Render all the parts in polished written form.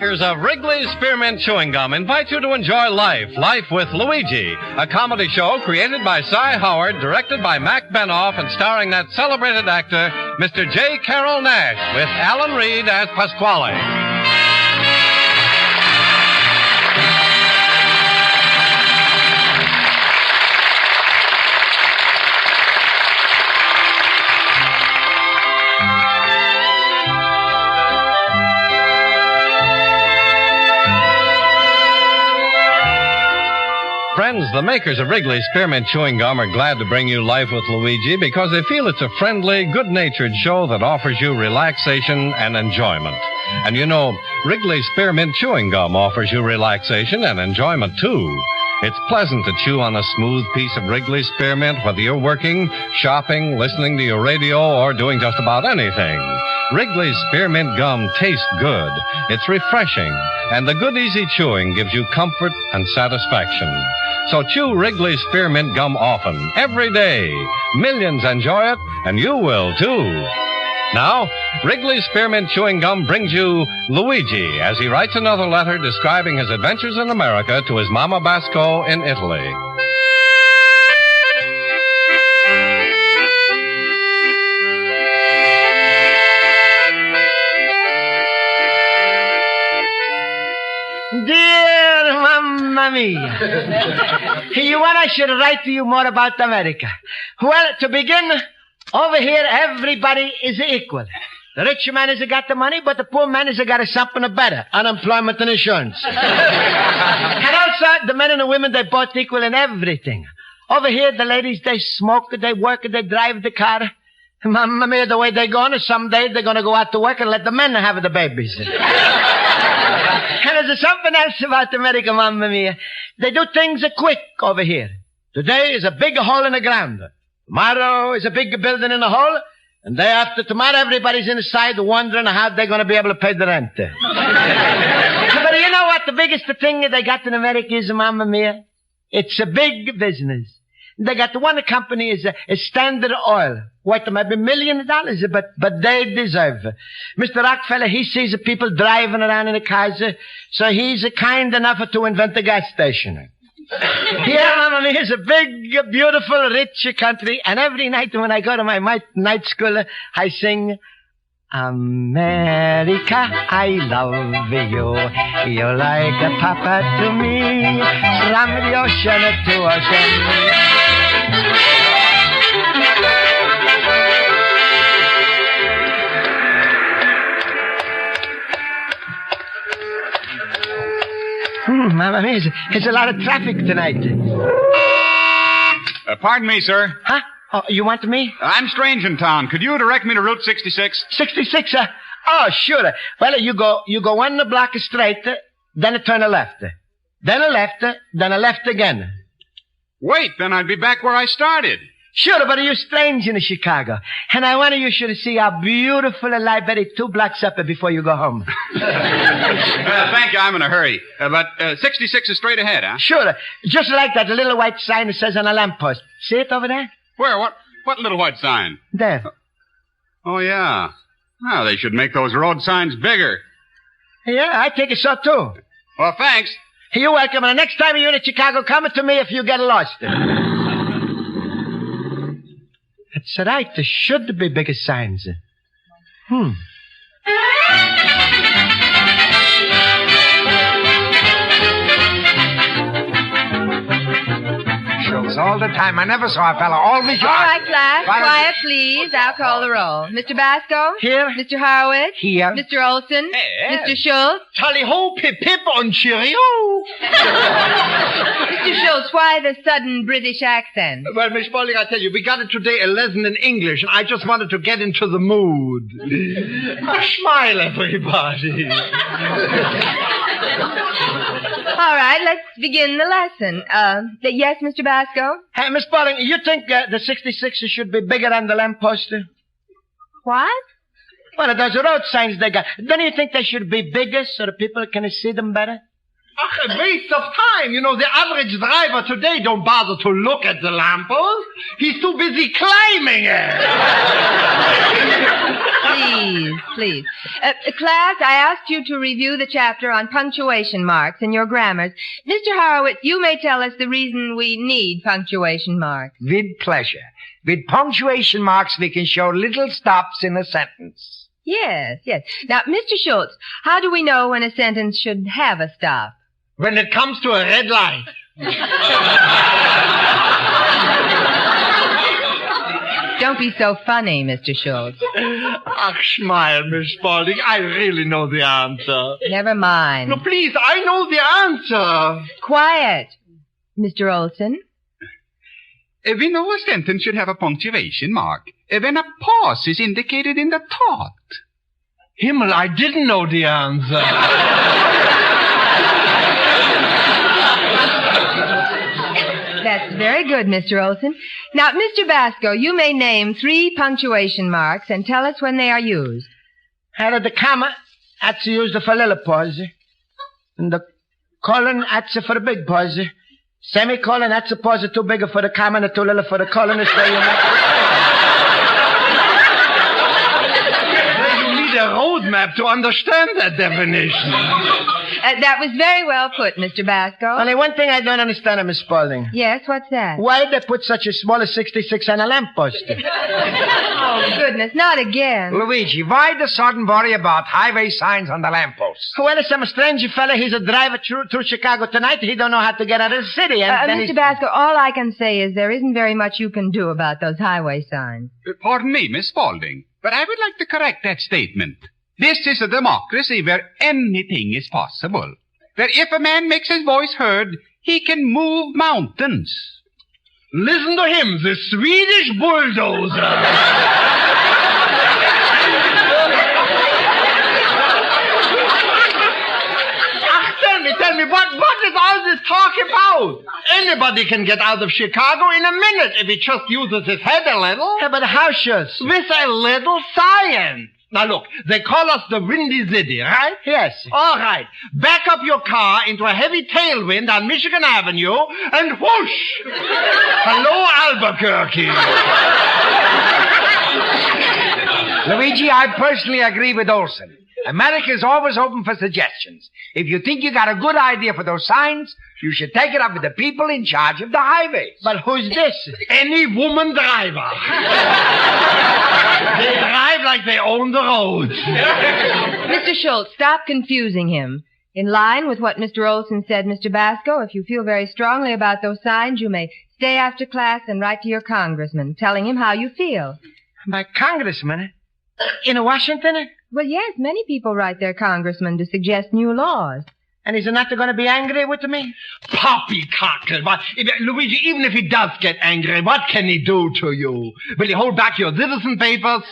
makers of Wrigley's Spearmint Chewing Gum invite you to enjoy Life with Luigi, a comedy show created by Cy Howard, directed by Mac Benoff, and starring that celebrated actor, Mr. J. Carroll Nash, with Alan Reed as Pasquale. Friends, the makers of Wrigley's Spearmint Chewing Gum are glad to bring you Life with Luigi because they feel it's a friendly, good-natured show that offers you relaxation and enjoyment. And you know, Wrigley's Spearmint Chewing Gum offers you relaxation and enjoyment, too. It's pleasant to chew on a smooth piece of Wrigley's Spearmint, whether you're working, shopping, listening to your radio, or doing just about anything. Wrigley's Spearmint Gum tastes good. It's refreshing, and the good, easy chewing gives you comfort and satisfaction. So chew Wrigley's Spearmint Gum often, every day. Millions enjoy it, and you will, too. Now, Wrigley's Spearmint Chewing Gum brings you Luigi as he writes another letter describing his adventures in America to his Mama Basco in Italy. Dear Mamma Mia, you want I should write to you more about America? Well, to begin, over here everybody is equal. The rich man has got the money, but the poor man has got something better, unemployment and insurance. And also, the men and the women, they're both equal in everything. Over here, the ladies, they smoke, they work, they drive the car. Mamma Mia, the way they're going, someday they're going to go out to work and let the men have the babies. And there's something else about America, Mamma Mia. They do things quick over here. Today is a big hole in the ground. Tomorrow is a big building in the hole. And day after tomorrow, everybody's inside wondering how they're going to be able to pay the rent. But you know what the biggest thing they got in America is, Mamma Mia? It's a big business. They got the one company is Standard Oil. Worth maybe $1 million, but they deserve it. Mr. Rockefeller, he sees the people driving around in the cars, so he's kind enough to invent a gas station. Here, Mamma Mia, is a big, beautiful, rich country, and every night when I go to my night school, I sing, America, I love you. You're like a papa to me, from the ocean to ocean. Mamma Mia, there's a lot of traffic tonight. Pardon me, sir. Huh? Oh, you want me? I'm strange in town. Could you direct me to Route 66? 66? Oh, sure. Well, you go 1 block straight, then turn a left. Then a left, then a left again. Wait, then I'd be back where I started. Sure, but you're strange in Chicago. And I want you should see how beautiful a library 2 blocks up before you go home. Thank you, I'm in a hurry. But 66 is straight ahead, huh? Sure. Just like that little white sign that says on a lamppost. See it over there? Where? What little white sign? There. Oh, yeah. Well, they should make those road signs bigger. Yeah, I think so, too. Well, thanks. You're welcome. And the next time you're in Chicago, come to me if you get lost. That's right. There should be bigger signs. Schultz all the time. I never saw a fellow all week long. All right, class. Quiet, please. I'll call the roll. Mr. Basco? Here. Mr. Harwood? Here. Mr. Olson? Hey. Mr. Schultz? Tally-ho, pip-pip on cheerio. Mr. Schultz, why the sudden British accent? Well, Miss Spaulding, I tell you, we got it today a lesson in English, and I just wanted to get into the mood. Smile, everybody. All right, let's begin the lesson. Yes, Mr. Basco? Hey, Miss Spaulding, you think the 66 should be bigger than the lamppost? What? Well, those road signs they got. Don't you think they should be bigger so the people can see them better? A waste of time. You know, the average driver today don't bother to look at the lamppost. He's too busy climbing it. Please. Class, I asked you to review the chapter on punctuation marks in your grammars. Mr. Horowitz, you may tell us the reason we need punctuation marks. With pleasure. With punctuation marks, we can show little stops in a sentence. Yes. Now, Mr. Schultz, how do we know when a sentence should have a stop? When it comes to a red light. Don't be so funny, Mr. Schultz. Ach, smile, Miss Spaulding. I really know the answer. Never mind. No, please, I know the answer. Quiet. Mr. Olson? We know a sentence should have a punctuation mark when a pause is indicated in the thought. Himmel, I didn't know the answer. That's very good, Mr. Olson. Now, Mr. Basco, you may name 3 punctuation marks and tell us when they are used. Had the comma, that's used for little pause. And the colon, that's for the big pause. Semicolon, that's a pause too big for the comma and too little for the colon. You need a roadmap to understand that definition. That was very well put, Mr. Basco. Only one thing I don't understand, Miss Spaulding. Yes, what's that? Why they put such a small as 66 on a lamppost? Oh, goodness, not again. Luigi, why the sudden worry about highway signs on the lampposts? Well, some strange fella, he's a driver through Chicago tonight. He don't know how to get out of the city. And then Mr. Basco, all I can say is there isn't very much you can do about those highway signs. Pardon me, Miss Spaulding, but I would like to correct that statement. This is a democracy where anything is possible. Where if a man makes his voice heard, he can move mountains. Listen to him, the Swedish bulldozer. Tell me, what is all this talk about? Anybody can get out of Chicago in a minute if he just uses his head a little. Yeah, but how should? With a little science. Now look, they call us the Windy City, right? Yes. All right. Back up your car into a heavy tailwind on Michigan Avenue and whoosh! Hello, Albuquerque. Luigi, I personally agree with Olson. America is always open for suggestions. If you think you got a good idea for those signs, you should take it up with the people in charge of the highways. But who's this? Any woman driver. They drive like they own the roads. Mr. Schultz, stop confusing him. In line with what Mr. Olson said, Mr. Basco, if you feel very strongly about those signs, you may stay after class and write to your congressman, telling him how you feel. My congressman? In Washington? Well, yes, many people write their congressman to suggest new laws. And he's not going to be angry with me? Poppycockle. Luigi, even if he does get angry, what can he do to you? Will he hold back your citizen papers?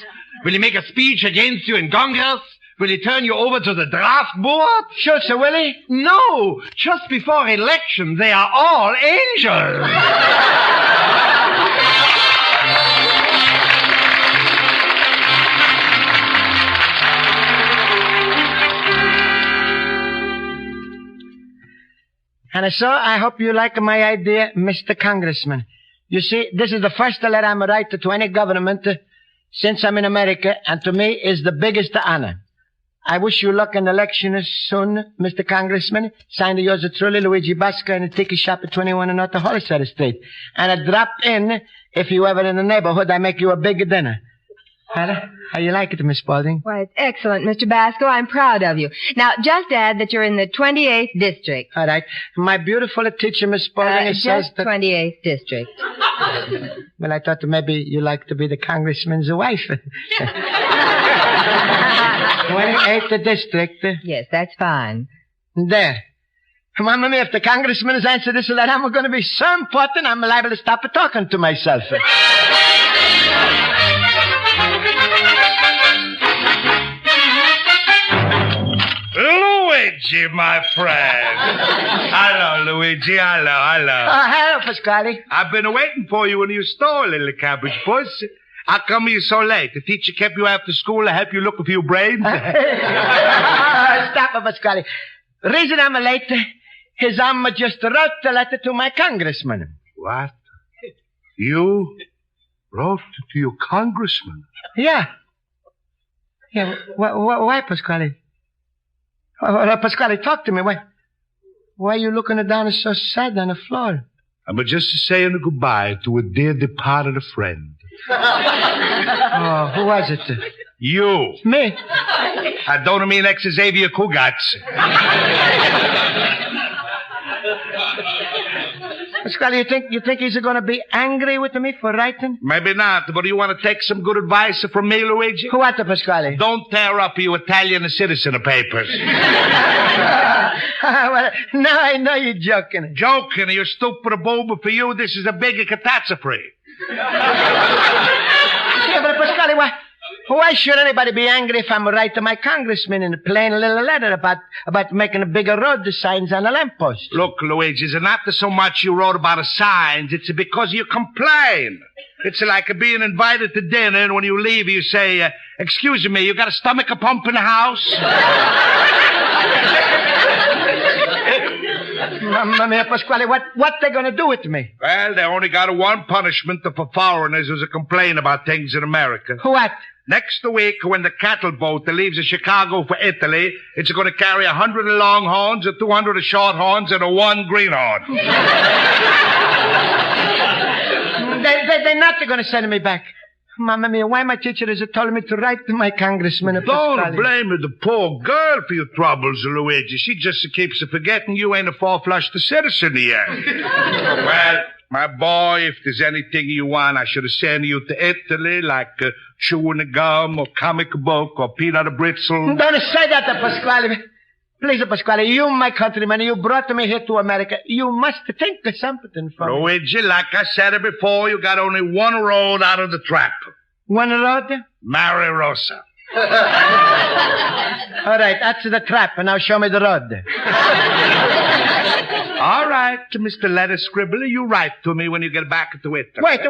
Will he make a speech against you in Congress? Will he turn you over to the draft board? Schultz, will he? No. Just before election, they are all angels. And so I hope you like my idea, Mr. Congressman. You see, this is the first letter I'm writing to any government since I'm in America, and to me is the biggest honor. I wish you luck in the election soon, Mr. Congressman. Signed yours truly, Luigi Basco, in a ticket shop at 21 North Hollister Street. And I drop in, if you ever in the neighborhood, I make you a big dinner. How you like it, Miss Spaulding? Why, it's excellent, Mr. Basco. I'm proud of you. Now, just add that you're in the 28th District. All right. My beautiful teacher, Miss Spaulding, says just that... 28th District. Well, I thought maybe you like to be the congressman's wife. 28th District. Yes, that's fine. There. Mamma mia, if the congressman has answered this letter, I'm going to be so important, I'm liable to stop talking to myself. Luigi, my friend. Hello, Luigi. Hello. Oh, hello, Pasquale. I've been waiting for you in your store, little cabbage puss. How come you're so late? The teacher kept you after school to help you look a few brains? Stop it, Pasquale. The reason I'm late his Amma just wrote the letter to my congressman. What? You wrote to your congressman? Yeah. Yeah, why, Pasquale? Pasquale, talk to me. Why are you looking down so sad on the floor? I'm just saying goodbye to a dear departed friend. Oh, who was it? You. Me? I don't mean ex-Xavier Kugats. Pasquale, you think he's going to be angry with me for writing? Maybe not, but you want to take some good advice from me, Luigi? What, Pasquale? Don't tear up your Italian citizen papers. Well, now I know you're joking. Joking, you stupid boob. For you, this is a big catastrophe. Yeah, but Pasquale, why should anybody be angry if I'm writing my congressman in a plain little letter about making a bigger road signs on a lamppost? Look, Luigi, it's not so much you wrote about the signs. It's because you complain. It's like being invited to dinner, and when you leave, you say, excuse me, you got a stomach pump in the house? Mamma mia, Pasquale, what they going to do with me? Well, they only got one punishment for foreigners who complain about things in America. What? Next week, when the cattle boat that leaves Chicago for Italy, it's going to carry 100 longhorns, 200 shorthorns, and 1 greenhorn. They're not going to send me back. Mamma mia, why my teacher has told me to write to my congressman? Don't blame the poor girl for your troubles, Luigi. She just keeps forgetting you ain't a full-flushed citizen yet. Well, my boy, if there's anything you want, I should send you to Italy, like chewing gum or comic book or peanut brittle. Don't say that, Pasquale. Please, Pasquale, you, my countryman, you brought me here to America. You must think of something for me. Luigi, like I said it before, you got only one road out of the trap. One road? Marry Rosa. All right, that's the trap, and now show me the road. All right, Mr. Letter Scribbler, you write to me when you get back to it. Wait.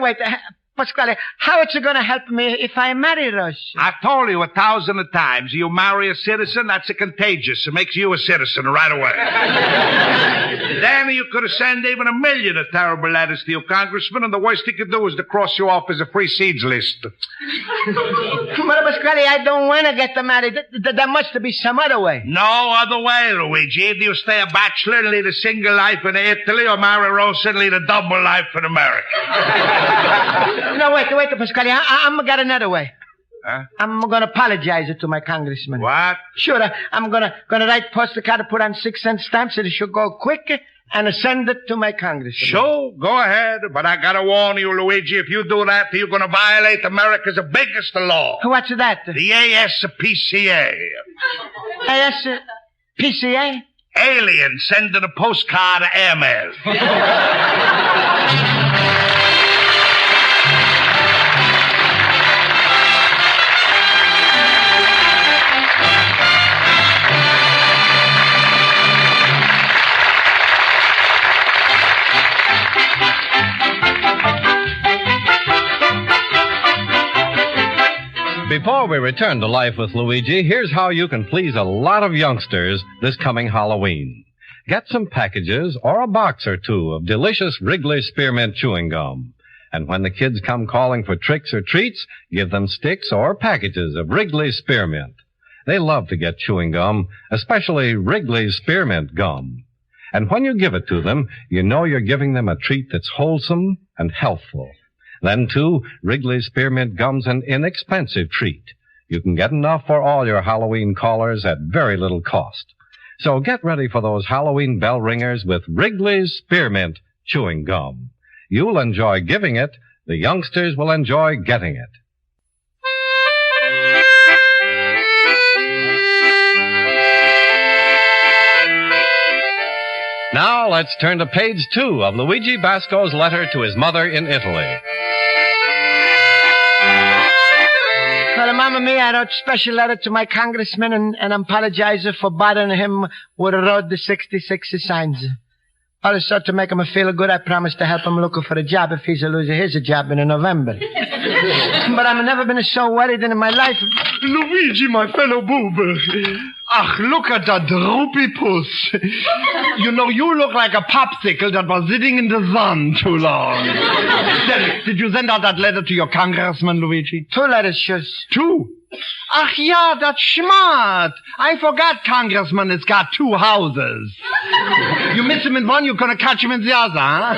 Pasquale, how it's going to help me if I marry Rosa? I've told you 1,000 times. You marry a citizen, that's contagious. It makes you a citizen right away. Then you could send even 1 million of terrible letters to your congressman, and the worst he could do is to cross you off as a free seeds list. But Pasquale, I don't want to get married. There must be some other way. No other way, Luigi. Either you stay a bachelor and lead a single life in Italy, or marry Rosa and lead a double life in America. No, wait, Pasquale. I'm got another way. Huh? I'm going to apologize to my congressman. What? Sure, I'm going to write postcard to put on 6-cent stamps so it should go quick and send it to my congressman. Sure, go ahead. But I got to warn you, Luigi, if you do that, you're going to violate America's biggest law. What's that? The ASPCA. ASPCA? Alien sending a postcard airmail. Before we return to life with Luigi, here's how you can please a lot of youngsters this coming Halloween. Get some packages or a box or two of delicious Wrigley Spearmint chewing gum. And when the kids come calling for tricks or treats, give them sticks or packages of Wrigley Spearmint. They love to get chewing gum, especially Wrigley Spearmint gum. And when you give it to them, you know you're giving them a treat that's wholesome and healthful. Then, too, Wrigley Spearmint Gum's an inexpensive treat. You can get enough for all your Halloween callers at very little cost. So get ready for those Halloween bell ringers with Wrigley Spearmint Chewing Gum. You'll enjoy giving it. The youngsters will enjoy getting it. Now let's turn to page 2 of Luigi Basco's letter to his mother in Italy. Well, Mamma Mia, I wrote a special letter to my congressman and apologize for bothering him with the road to 66 signs. Also, to make him feel good, I promised to help him look for a job if he's losing his job in November. But I've never been so worried in my life. Luigi, my fellow boob, Ach, look at that droopy puss. You know, you look like a popsicle that was sitting in the sun too long. Tell me, did you send out that letter to your congressman, Luigi? 2 letters, Schultz. 2? Ach ja, that's smart. I forgot Congressman has got 2 houses. You miss him in one, you're gonna catch him in the other, huh?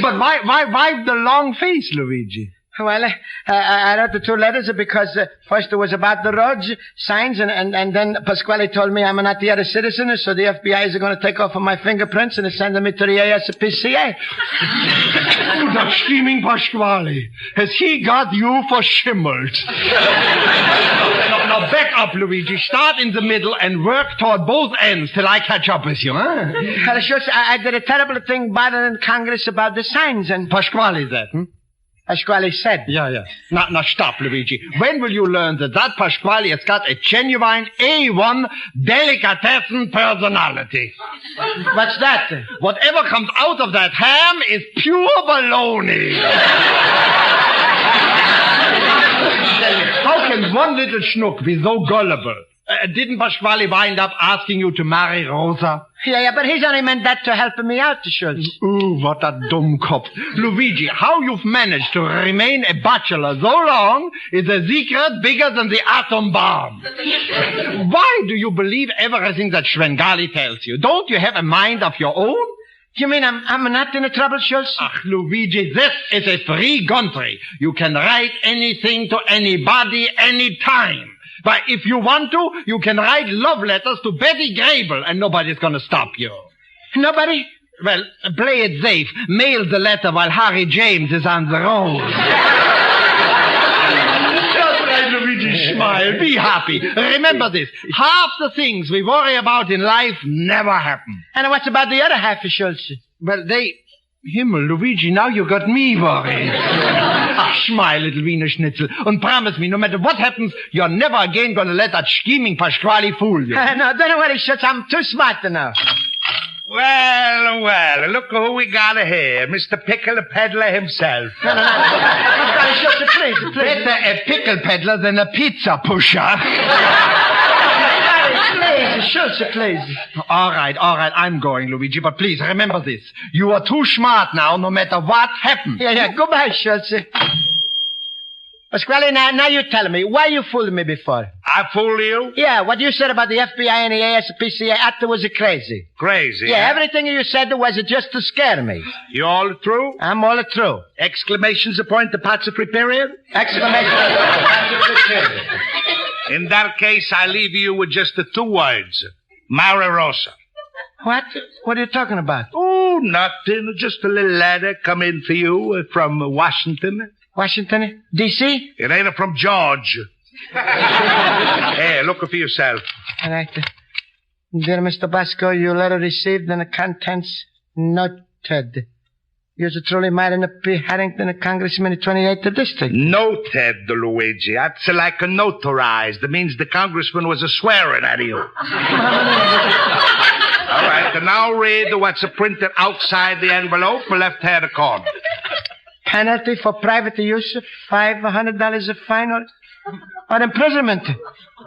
But why the long face, Luigi? Well, I wrote the 2 letters because first it was about the roads, signs, and then Pasquale told me I'm not the other citizen, so the FBI is going to take off of my fingerprints and send me to the ASPCA. Oh, that scheming Pasquale. Has he got you for shimmeled? Now back up, Luigi. Start in the middle and work toward both ends till I catch up with you, huh? Schultz, I did a terrible thing bothering Congress about the signs, and... Pasquale said, Pasquale said. Yeah. Now stop, Luigi. When will you learn that Pasquale has got a genuine A1 delicatessen personality? What's that? Whatever comes out of that ham is pure baloney. How can one little schnook be so gullible? Didn't Pasquale wind up asking you to marry Rosa? Yeah, but he's only meant that to help me out, Schultz. Ooh, what a dumb cop. Luigi, how you've managed to remain a bachelor so long is a secret bigger than the atom bomb. Why do you believe everything that Svengali tells you? Don't you have a mind of your own? You mean I'm not in a trouble, Schultz? Ach, Luigi, this is a free country. You can write anything to anybody, anytime. But if you want to, you can write love letters to Betty Grable, and nobody's going to stop you. Nobody? Well, play it safe. Mail the letter while Harry James is on the road. That's right, Luigi. Smile. Be happy. Remember this. Half the things we worry about in life never happen. And what's about the other half, Schultz? Well, Himmel, Luigi, now you got me worried. Ach, smile, little Wiener Schnitzel, and promise me, no matter what happens, you're never again gonna let that scheming Pasquale fool you. No, don't worry, Schultz, I'm too smart to know. Well, look who we got here. Mr. Pickle the Peddler himself. No. Pasquale, Schultz, please. Better a pickle peddler than a pizza pusher. Please, Schultz, please. All right, I'm going, Luigi, but please, remember this. You are too smart now, no matter what happens. Yeah, goodbye, Schultz. Pasquale, now you tell me, why you fooled me before? I fooled you? Yeah, what you said about the FBI and the ASPCA after was crazy. Crazy? Yeah, everything you said was just to scare me. You all through? I'm all through. Exclamations appoint the Pacific period? Exclamation Pacific period. In that case, I leave you with just the 2 words. Marry Rosa. What? What are you talking about? Oh, nothing. Just a little letter come in for you from Washington. Washington, D.C.? It ain't from George. Hey, look for yourself. All right. Dear Mr. Basco, your letter received and the contents noted. Yours truly, Myron P. Harrington, a congressman in 28th District. Noted, Luigi. That's like a notarized. That means the congressman was a swearing at you. All right, and now read what's printed outside the envelope, left-hand corner. Penalty for private use, $500 a fine or imprisonment.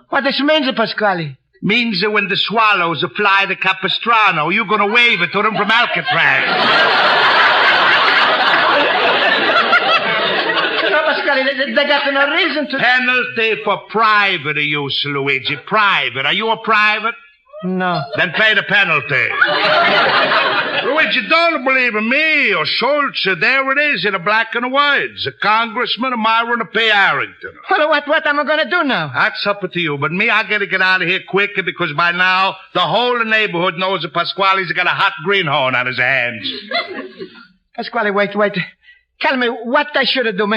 What this means, Pasquale? Means that when the swallows fly to Capistrano, you're going to wave it to them from Alcatraz. No, Pasquale, they got no reason to... Penalty for private use, Luigi. Private. Are you a private? No. Then pay the penalty. Luigi, don't believe in me or Schultz. There it is in the black and the whites. A congressman of Myron P. Harrington. Well, what am I going to do now? That's up to you. But me, I got to get out of here quick because by now the whole neighborhood knows that Pasquale's got a hot greenhorn on his hands. Pasquale, wait. Tell me what I should do.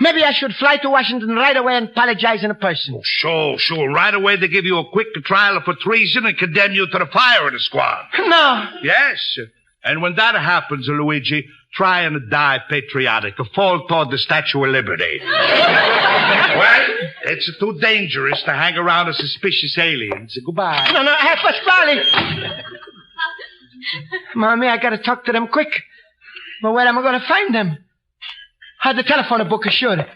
Maybe I should fly to Washington right away and apologize in person. Oh, sure. Right away they give you a quick trial for treason and condemn you to the firing squad. No. Yes. And when that happens, Luigi, try and die patriotic. Fall toward the Statue of Liberty. Well, it's too dangerous to hang around with suspicious aliens. Goodbye. No, hey, Pasquale. Mommy, I got to talk to them quick. But where am I going to find them? Had the telephone book assured.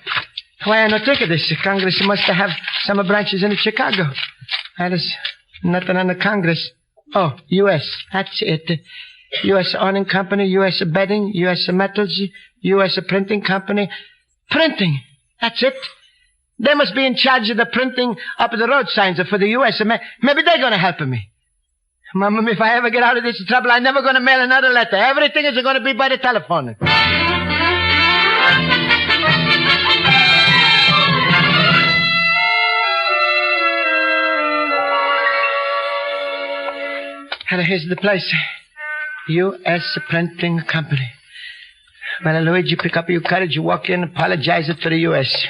Why I not take of this? Congress must have some branches in Chicago. Alice, Nothing on the Congress. Oh, U.S. That's it. U.S. Awning Company, U.S. Bedding, U.S. Metals, U.S. Printing Company. Printing. That's it. They must be in charge of the printing up the road signs for the U.S. Maybe they're going to help me. Mama, if I ever get out of this trouble, I'm never going to mail another letter. Everything is going to be by the telephone. Here's the place. U.S. Printing Company. Well, Luigi, pick up your courage. You walk in, apologize it for the U.S.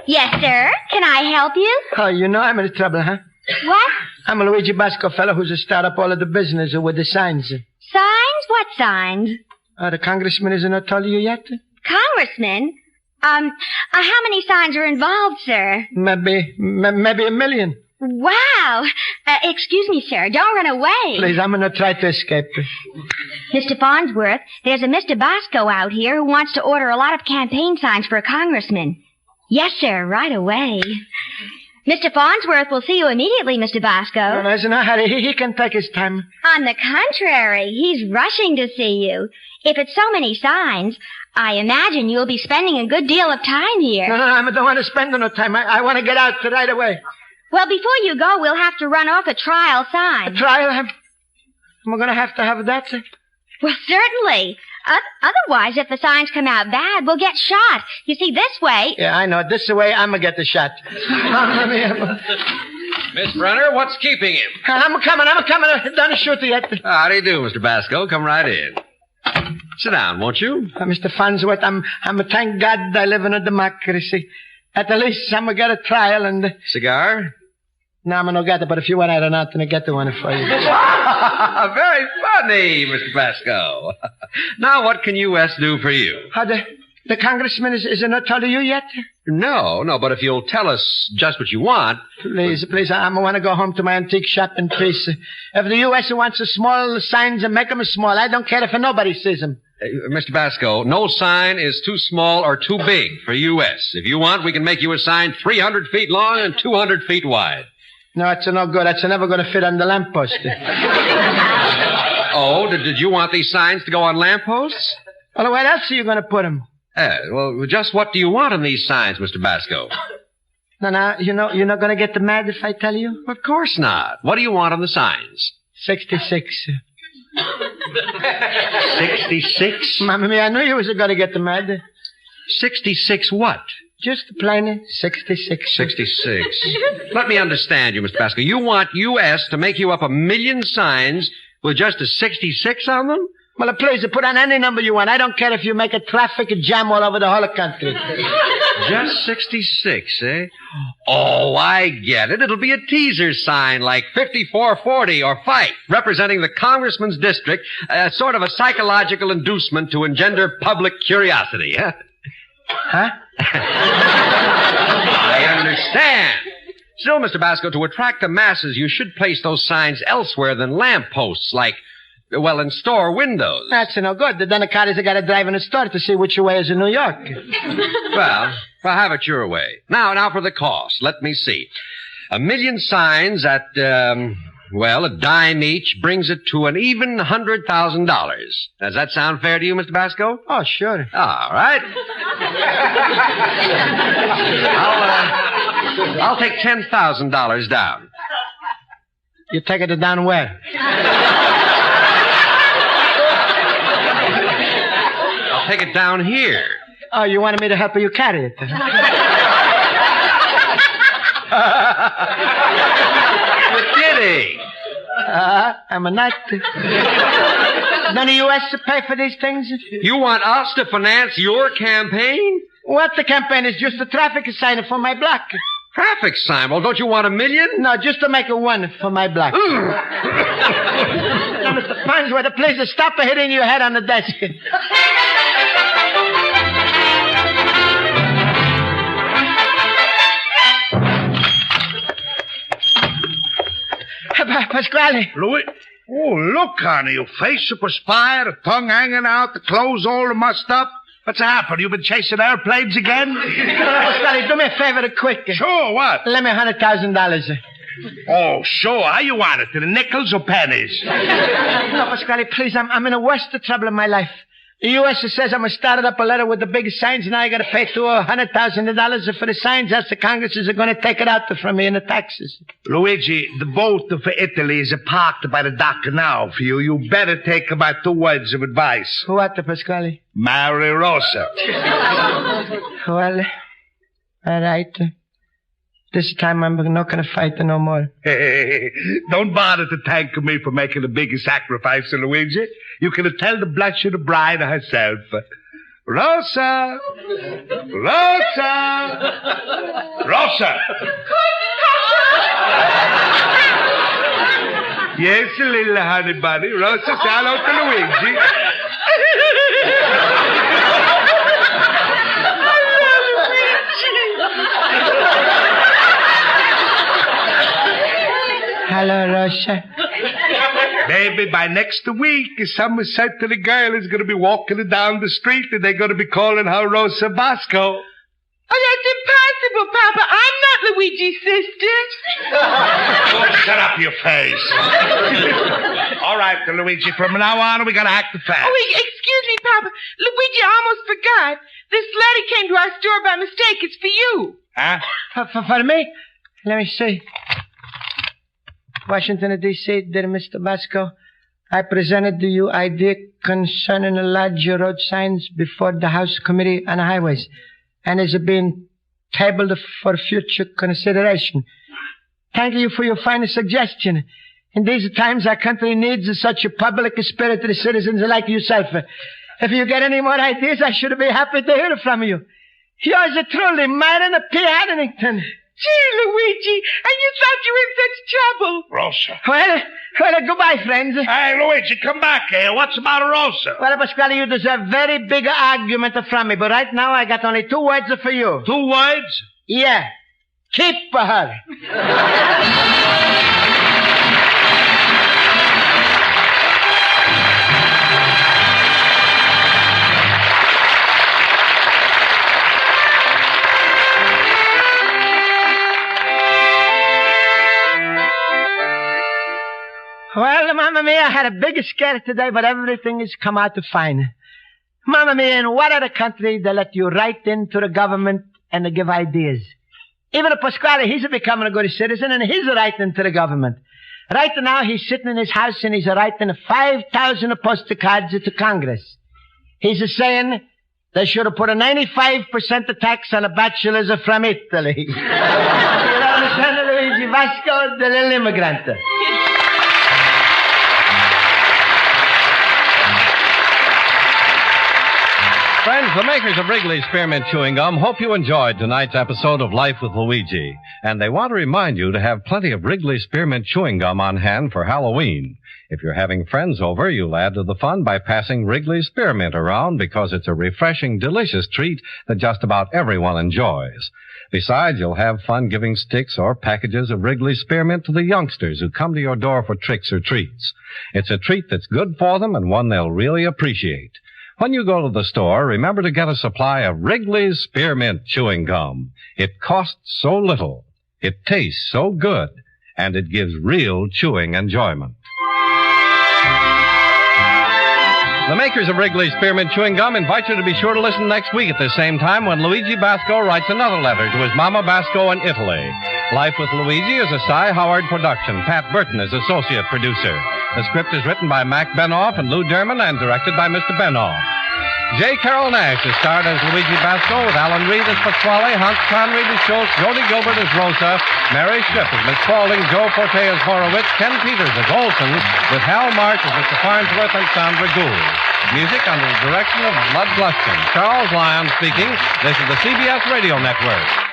Yes, sir. Can I help you? Oh, you know I'm in trouble, huh? What? I'm a Luigi Basco fellow who's start up all of the business with the signs. Signs? What signs? Oh, the congressman isn't told you yet? Congressman? How many signs are involved, sir? Maybe a million. Wow. Excuse me, sir. Don't run away. Please, I'm going to try to escape. Mr. Farnsworth, there's a Mr. Basco out here who wants to order a lot of campaign signs for a congressman. Yes, sir, right away. Mr. Farnsworth will see you immediately, Mr. Basco. No, there's no hurry. He can take his time. On the contrary, he's rushing to see you. If it's so many signs, I imagine you'll be spending a good deal of time here. No, I don't want to spend no time. I want to get out right away. Well, before you go, we'll have to run off a trial sign. A trial? Am I going to have that? Well, certainly. Otherwise, if the signs come out bad, we'll get shot. You see, this way... Yeah, I know. This way, I'm going to get the shot. Miss Brenner, what's keeping him? I'm coming. Don't shoot yet. How do you do, Mr. Basco? Come right in. Sit down, won't you? Mr. Farnsworth, I'm thank God I live in a democracy. At the least, I'm going to get a trial and... Cigar? No, I'm not get it, but if you want, I don't know to get the one for you. Very funny, Mr. Basco. Now, what can U.S. do for you? How the congressman is not told you yet? No, but if you'll tell us just what you want... Please, I want to go home to my antique shop in peace. If the U.S. wants a small signs and make them small, I don't care if nobody sees them. Mr. Basco, no sign is too small or too big for U.S. If you want, we can make you a sign 300 feet long and 200 feet wide. No, it's no good. That's never going to fit on the lamppost. Oh, did you want these signs to go on lampposts? Well, where else are you going to put them? Well, just what do you want on these signs, Mr. Basco? No, you're not going to get mad if I tell you? Of course not. What do you want on the signs? 66. 66? Mamma mia, I knew you was going to get mad. 66 what? Just plain 66. 66. Let me understand you, Mr. Basco. You want U.S. to make you up 1,000,000 signs with just a 66 on them? Well, please, put on any number you want. I don't care if you make a traffic jam all over the whole country. Just 66, eh? Oh, I get it. It'll be a teaser sign like 5440 or Fight, representing the congressman's district, sort of a psychological inducement to engender public curiosity, huh? Huh? I understand. Still, Mr. Basco, to attract the masses, you should place those signs elsewhere than lampposts, like, well, in store windows. That's no good. Then the car has got to drive in a store to see which way is in New York. Well, have it your way. Now for the cost. Let me see. 1,000,000 signs at, well, a dime each brings it to an even $100,000. Does that sound fair to you, Mr. Basco? Oh, sure. All right. I'll take $10,000 down. You taking it down where? I'll take it down here. Oh, you wanted me to help you carry it? You're kidding. I'm a nut. None of you has to pay for these things? You want us to finance your campaign? What, the campaign is just a traffic sign for my block. Traffic sign? Well, don't you want 1,000,000? No, just to make a one for my block. Now, Mr. Farnsworth, please stop hitting your head on the desk. Pasquale. Louis? Oh, look, honey. Your face is perspired, the tongue hanging out, the clothes all mussed up. What's happened? You been chasing airplanes again? Pasquale, do me a favor quick. Sure, what? Lend me $100,000. Oh, sure. How you want it? To the nickels or pennies? No, Pasquale, please, I'm in the worst of trouble in my life. The U.S. says I'm going to start up a letter with the big signs, and now I got to pay $100,000 for the signs. That's the Congress is going to take it out from me in the taxes. Luigi, the boat for Italy is parked by the dock now for you. You better take about 2 words of advice. What, Pasquale? Marry Rosa. Well, all right. This time I'm not going to fight no more. Hey, don't bother to thank me for making the biggest sacrifice, Luigi. You can tell the blush of the bride herself. Rosa! Rosa! Rosa! Yes, little honey bunny. Rosa, say hello to Luigi. Hello, Rosa. Baby, by next week, some certain girl is going to be walking down the street and they're going to be calling her Rosa Basco. Oh, that's impossible, Papa. I'm not Luigi's sister. Oh, shut up your face. All right, Luigi, from now on, we got to act the fact. Oh, excuse me, Papa. Luigi, I almost forgot. This letter came to our store by mistake. It's for you. Huh? For me? Let me see. Washington, D.C., dear Mr. Basco, I presented to you idea concerning the large road signs before the House Committee on Highways, and is being tabled for future consideration. Thank you for your fine suggestion. In these times, our country needs such a public-spirited citizens like yourself. If you get any more ideas, I should be happy to hear from you. Yours truly, Myron P. Haddington. Gee, Luigi, and you thought you were in such trouble. Rosa. Well, goodbye, friends. Hey, Luigi, come back here. What's about Rosa? Well, Pasquale, you deserve very big argument from me, but right now I got only 2 words for you. 2 words? Yeah. Keep her. Well, Mamma Mia, I had a big scare today, but everything has come out fine. Mamma Mia, in what other country they let you write into the government and they give ideas? Even Pasquale, he's becoming a good citizen and he's writing to the government. Right now, he's sitting in his house and he's writing 5,000 postcards to Congress. He's saying they should have put a 95% tax on the bachelors from Italy. You understand, Luigi Basco, the Little Immigrant. Friends, the makers of Wrigley's Spearmint Chewing Gum hope you enjoyed tonight's episode of Life with Luigi. And they want to remind you to have plenty of Wrigley's Spearmint Chewing Gum on hand for Halloween. If you're having friends over, you'll add to the fun by passing Wrigley's Spearmint around because it's a refreshing, delicious treat that just about everyone enjoys. Besides, you'll have fun giving sticks or packages of Wrigley's Spearmint to the youngsters who come to your door for tricks or treats. It's a treat that's good for them and one they'll really appreciate. When you go to the store, remember to get a supply of Wrigley's Spearmint Chewing Gum. It costs so little, it tastes so good, and it gives real chewing enjoyment. The makers of Wrigley's Spearmint Chewing Gum invite you to be sure to listen next week at the same time when Luigi Basco writes another letter to his Mama Basco in Italy. Life with Luigi is a Cy Howard production. Pat Burton is associate producer. The script is written by Mac Benoff and Lou Derman and directed by Mr. Benoff. J. Carroll Nash is starred as Luigi Basco with Alan Reed as Pasquale, Hans Conried as Schultz, Jody Gilbert as Rosa, Mary Shipp as Miss Spaulding, Joe Forte as Horowitz, Ken Peters as Olson, with Hal March as Mr. Farnsworth and Sandra Gould. Music under the direction of Bud Gluskin. Charles Lyon speaking. This is the CBS Radio Network.